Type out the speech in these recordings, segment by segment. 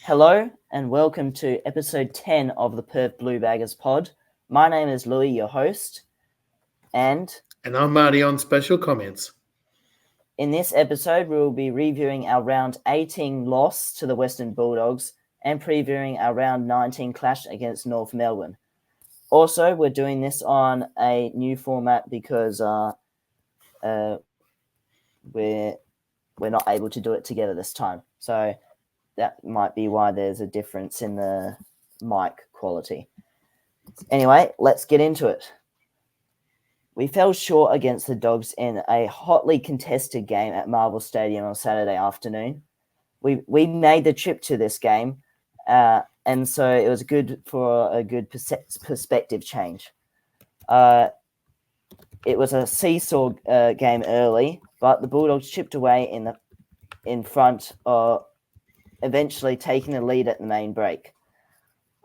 Hello and welcome to episode 10 of the Perth Blue Baggers pod. My name is Louis, your host, and I'm Marty on special comments. in this episode we will be reviewing our round 18 loss to the Western Bulldogs and previewing our round 19 clash against North Melbourne. Also, we're doing this on a new format because we're not able to do it together this time. So that might be why there's a difference in the mic quality. Anyway, let's get into it. We fell short against the Dogs in a hotly contested game at Marvel Stadium on Saturday afternoon. We made the trip to this game, and so it was good for a good perspective change. It was a seesaw game early, but the Bulldogs chipped away in front, eventually taking the lead at the main break.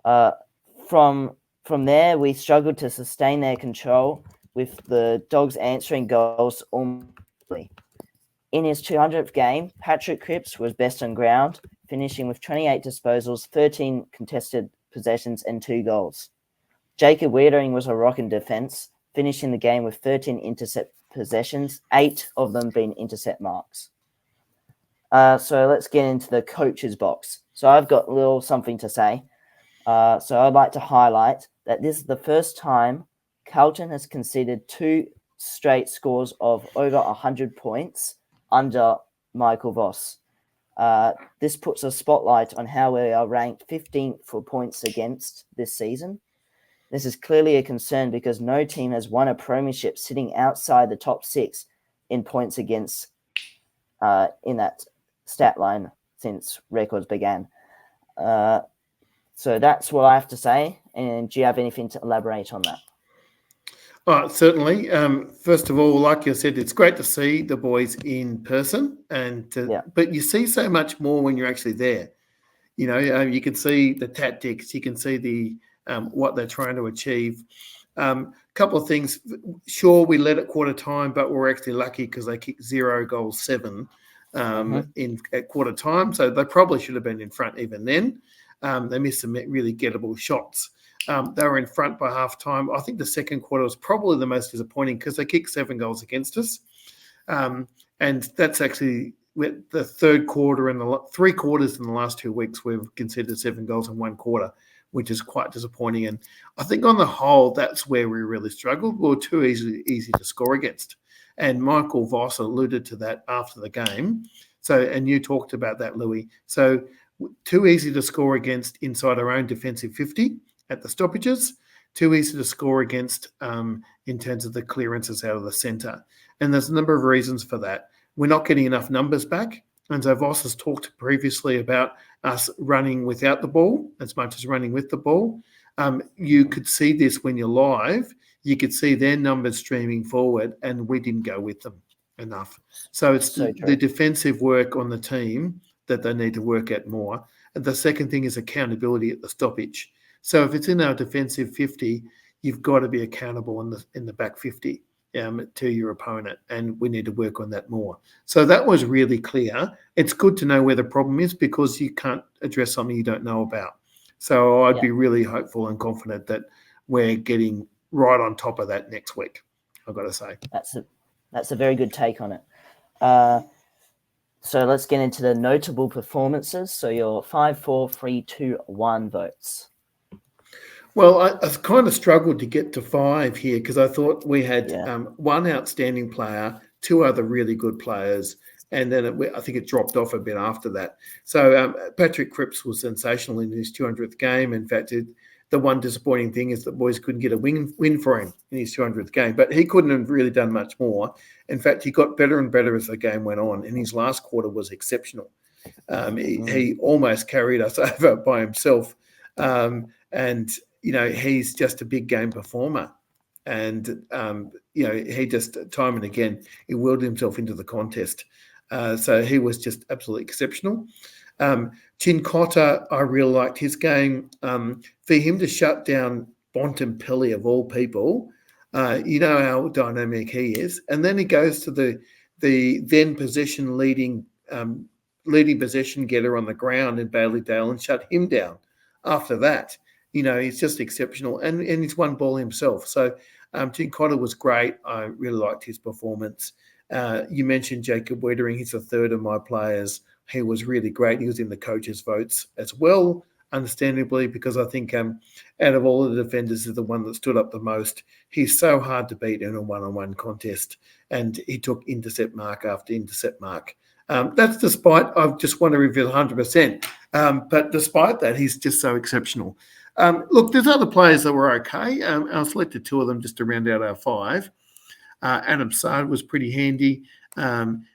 From there, we struggled to sustain their control, with the Dogs answering goals almost immediately. In his 200th game, Patrick Cripps was best on ground, finishing with 28 disposals, 13 contested possessions, and 2 goals. Jacob Wiedering was a rock in defence, finishing the game with 13 intercept possessions, 8 of them being intercept marks. So let's get into the coach's box. So I've got a little something to say. So I'd like to highlight that this is the first time Carlton has conceded 2 straight scores of over 100 points under Michael Voss. This puts a spotlight on how we are ranked 15th for points against this season. This is clearly a concern because no team has won a premiership sitting outside the top 6 in points against in that stat line since records began. So that's what I have to say. And do you have anything to elaborate on that? Certainly. First of all, like you said, it's great to see the boys in person, but you see so much more when you're actually there. You know, you can see the tactics, you can see the what they're trying to achieve. Couple of things. Sure, we led at quarter time, but we're actually lucky because they kicked 0 goals 7 at quarter time, so they probably should have been in front even then. They missed some really gettable shots. They were in front by half time. I think the second quarter was probably the most disappointing because they kicked 7 goals against us. And that's actually the third quarter and the 3 quarters in the last 2 weeks, we've conceded 7 goals in 1 quarter, which is quite disappointing. And I think on the whole, that's where we really struggled. We were too easy to score against. And Michael Voss alluded to that after the game. And you talked about that, Louis. So too easy to score against inside our own defensive 50 at the stoppages, too easy to score against in terms of the clearances out of the centre. And there's a number of reasons for that. We're not getting enough numbers back. And so Voss has talked previously about us running without the ball as much as running with the ball. You could see this when you're live. You could see their numbers streaming forward, and we didn't go with them enough. So it's the defensive work on the team that they need to work at more. And the second thing is accountability at the stoppage. So if it's in our defensive 50, you've got to be accountable in the back 50 to your opponent, and we need to work on that more. So that was really clear. It's good to know where the problem is because you can't address something you don't know about. So I'd be really hopeful and confident that we're getting right on top of that next week, I've got to say. That's a very good take on it. So let's get into the notable performances. So your 5, 4, 3, 2, 1 votes. Well, I kind of struggled to get to 5 here because I thought we had 1 outstanding player, 2 other really good players, and then I think it dropped off a bit after that. So Patrick Cripps was sensational in his 200th game. In fact, the one disappointing thing is that boys couldn't get a win for him in his 200th game, but he couldn't have really done much more. In fact, he got better and better as the game went on, and his last quarter was exceptional. He almost carried us over by himself, and you know, he's just a big game performer. And, you know, he just, time and again, he willed himself into the contest. So he was just absolutely exceptional. Chin Cotter, I really liked his game. For him to shut down Bontempelli, of all people, you know how dynamic he is. And then he goes to the then possession leading leading possession getter on the ground in Bailey Dale and shut him down after that. He's just exceptional, and he's won ball himself. So Tim Cotter was great. I really liked his performance. You mentioned Jacob Wettering. He's the third of my players. He was really great. He was in the coaches' votes as well, understandably, because I think out of all the defenders, is the one that stood up the most. He's so hard to beat in a one-on-one contest, and he took intercept mark after intercept mark. That's despite, I just want to reveal 100%, but despite that, he's just so exceptional. Look, there's other players that were okay. I selected two of them just to round out our five. Adam Sard was pretty handy.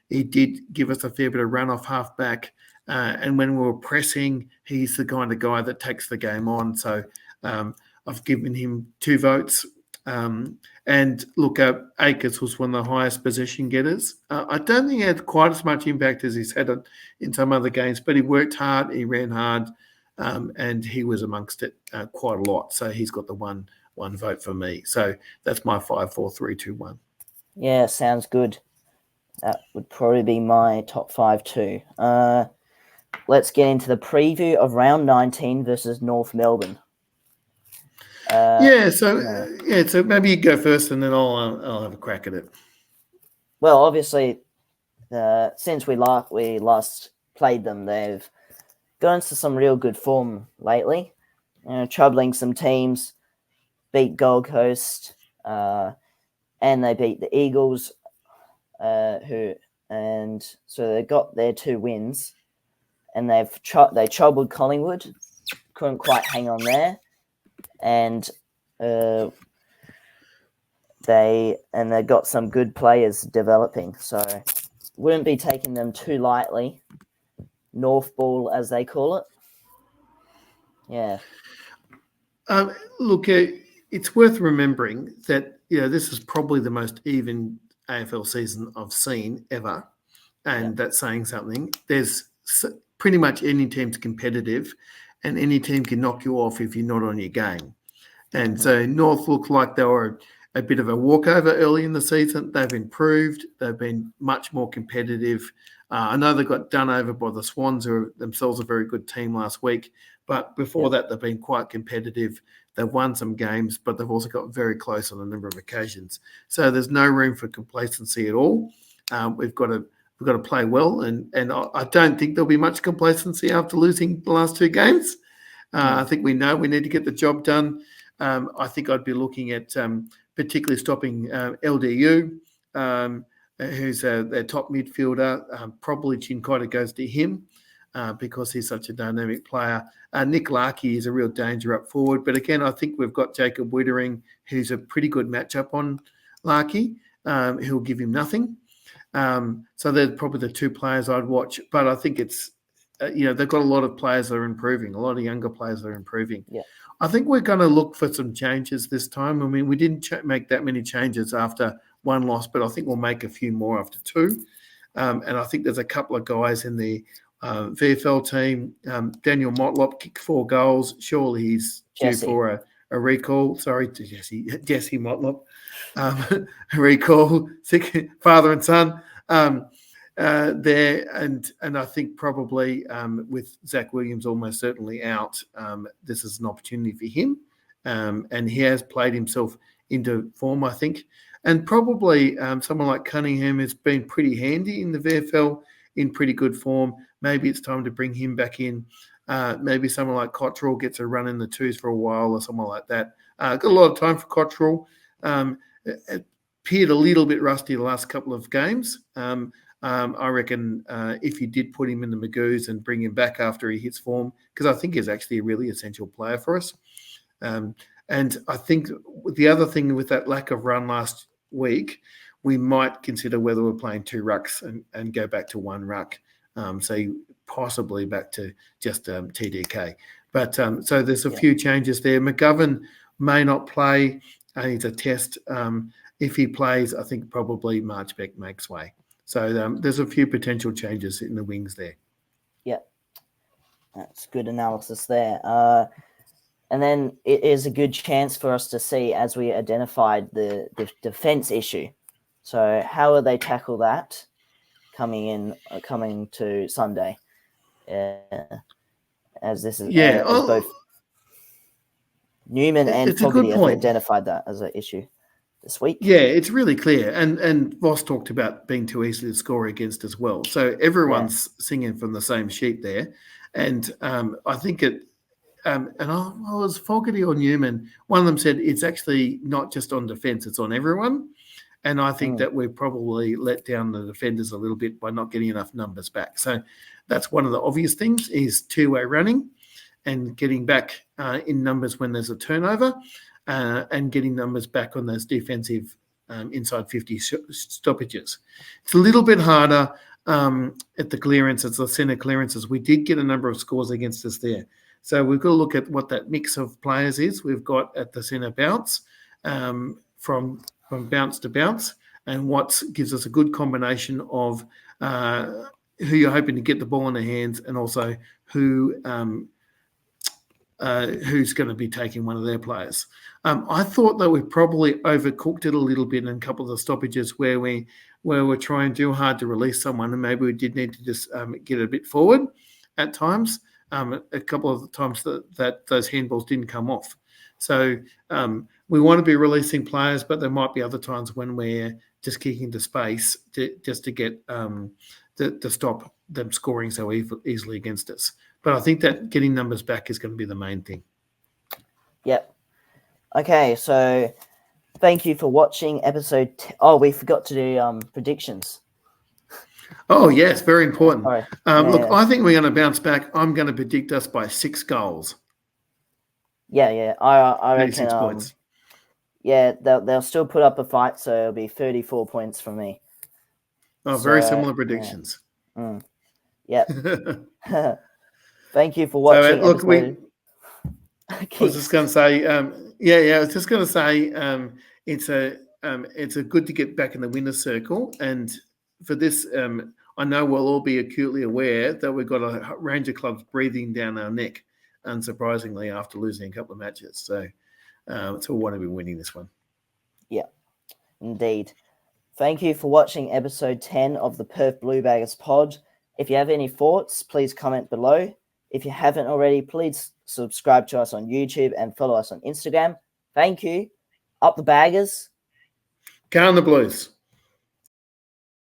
He did give us a fair bit of run off halfback. And when we were pressing, he's the kind of guy that takes the game on. So I've given him 2 votes. And look, Akers was one of the highest possession getters. I don't think he had quite as much impact as he's had in some other games, but he worked hard, he ran hard, and he was amongst it quite a lot. So he's got the one vote for me. So that's my 5, 4, 3, 2, 1. Yeah, sounds good. That would probably be my top 5 too. Let's get into the preview of round 19 versus North Melbourne. So maybe you go first, and then I'll have a crack at it. Well, obviously, since we last played them, they've gone into some real good form lately. Troubling some teams, beat Gold Coast, and they beat the Eagles, and so they got their 2 wins, and they troubled Collingwood, couldn't quite hang on there, and they got some good players developing, so wouldn't be taking them too lightly. North Ball, as they call it. Yeah. Look, it's worth remembering that this is probably the most even AFL season I've seen ever, and that's saying something. There's pretty much any team's competitive, and any team can knock you off if you're not on your game. And so North looked like they were a bit of a walkover early in the season. They've improved. They've been much more competitive. I know they got done over by the Swans, who are themselves a very good team last week. But before that, they've been quite competitive. They've won some games, but they've also got very close on a number of occasions. So there's no room for complacency at all. We've got to play well, and I don't think there'll be much complacency after losing the last 2 games. I think we know we need to get the job done. I think I'd be looking at particularly stopping LDU, who's their top midfielder. Probably Chincotta goes to him because he's such a dynamic player. Nick Larkey is a real danger up forward. But again, I think we've got Jacob Wettering, who's a pretty good matchup on Larkey, who'll give him nothing. So they're probably the 2 players I'd watch. But I think it's, they've got a lot of players that are improving, a lot of younger players that are improving. Yeah. I think we're going to look for some changes this time. I mean, we didn't make that many changes after 1 loss, but I think we'll make a few more after 2. And I think there's a couple of guys in the VFL team. Daniel Motlop kicked 4 goals. Surely he's due for a recall. Sorry to Jesse Motlop. A recall, father and son there. And I think probably with Zach Williams almost certainly out, this is an opportunity for him. And he has played himself into form, I think. And probably someone like Cunningham has been pretty handy in the VFL, in pretty good form. Maybe it's time to bring him back in. Maybe someone like Cottrell gets a run in the 2s for a while, or someone like that. Got a lot of time for Cottrell. Appeared a little bit rusty the last couple of games. I reckon if you did put him in the Magoos and bring him back after he hits form, because I think he's actually a really essential player for us. And I think the other thing with that lack of run last week, we might consider whether we're playing 2 rucks and go back to 1 ruck. So possibly back to just TDK. But so there's a few changes there. McGovern may not play. He's a test. If he plays, I think probably Marchbeck makes way. So there's a few potential changes in the wings there. Yeah, that's good analysis there. And then it is a good chance for us to see, as we identified, the defense issue. So how will they tackle that? coming to Sunday. As this is Yeah, both Newman and it's a good Fogarty have point. identified that as an issue this week. Yeah, it's really clear. And Ross talked about being too easy to score against as well. So everyone's singing from the same sheet there. And I think it, and I was Fogarty or Newman, one of them said it's actually not just on defence, it's on everyone. And I think that we've probably let down the defenders a little bit by not getting enough numbers back. So that's one of the obvious things is two-way running and getting back in numbers when there's a turnover and getting numbers back on those defensive inside 50 stoppages. It's a little bit harder at the clearances, the centre clearances. We did get a number of scores against us there. So we've got to look at what that mix of players is. We've got at the centre bounce from bounce to bounce, and what gives us a good combination of who you're hoping to get the ball in their hands and also who's going to be taking one of their players. I thought that we probably overcooked it a little bit in a couple of the stoppages where we're trying too hard to release someone, and maybe we did need to just get a bit forward at times. A couple of the times that those handballs didn't come off. So we want to be releasing players, but there might be other times when we're just kicking to space just to get to stop them scoring so easily against us. But I think that getting numbers back is going to be the main thing. Yep. Okay, so thank you for watching episode. We forgot to do predictions. Oh, yes, very important. Right. Look, I think we're going to bounce back. I'm going to predict us by 6 goals. Yeah. I reckon 36 points. Yeah, they'll still put up a fight, so it'll be 34 points from me. Oh, very similar predictions. Yeah. Thank you for watching. So, look, I was just going to say, I was just going to say, it's a good to get back in the winner's circle, and for this, I know we'll all be acutely aware that we've got a range of clubs breathing down our neck, unsurprisingly, after losing a couple of matches. So we want to be winning this one. Yeah, indeed. Thank you for watching episode 10 of the Perth Blue Baggers pod. If you have any thoughts, please comment below. If you haven't already, please subscribe to us on YouTube and follow us on Instagram. Thank you. Up the Baggers. Go on the Blues.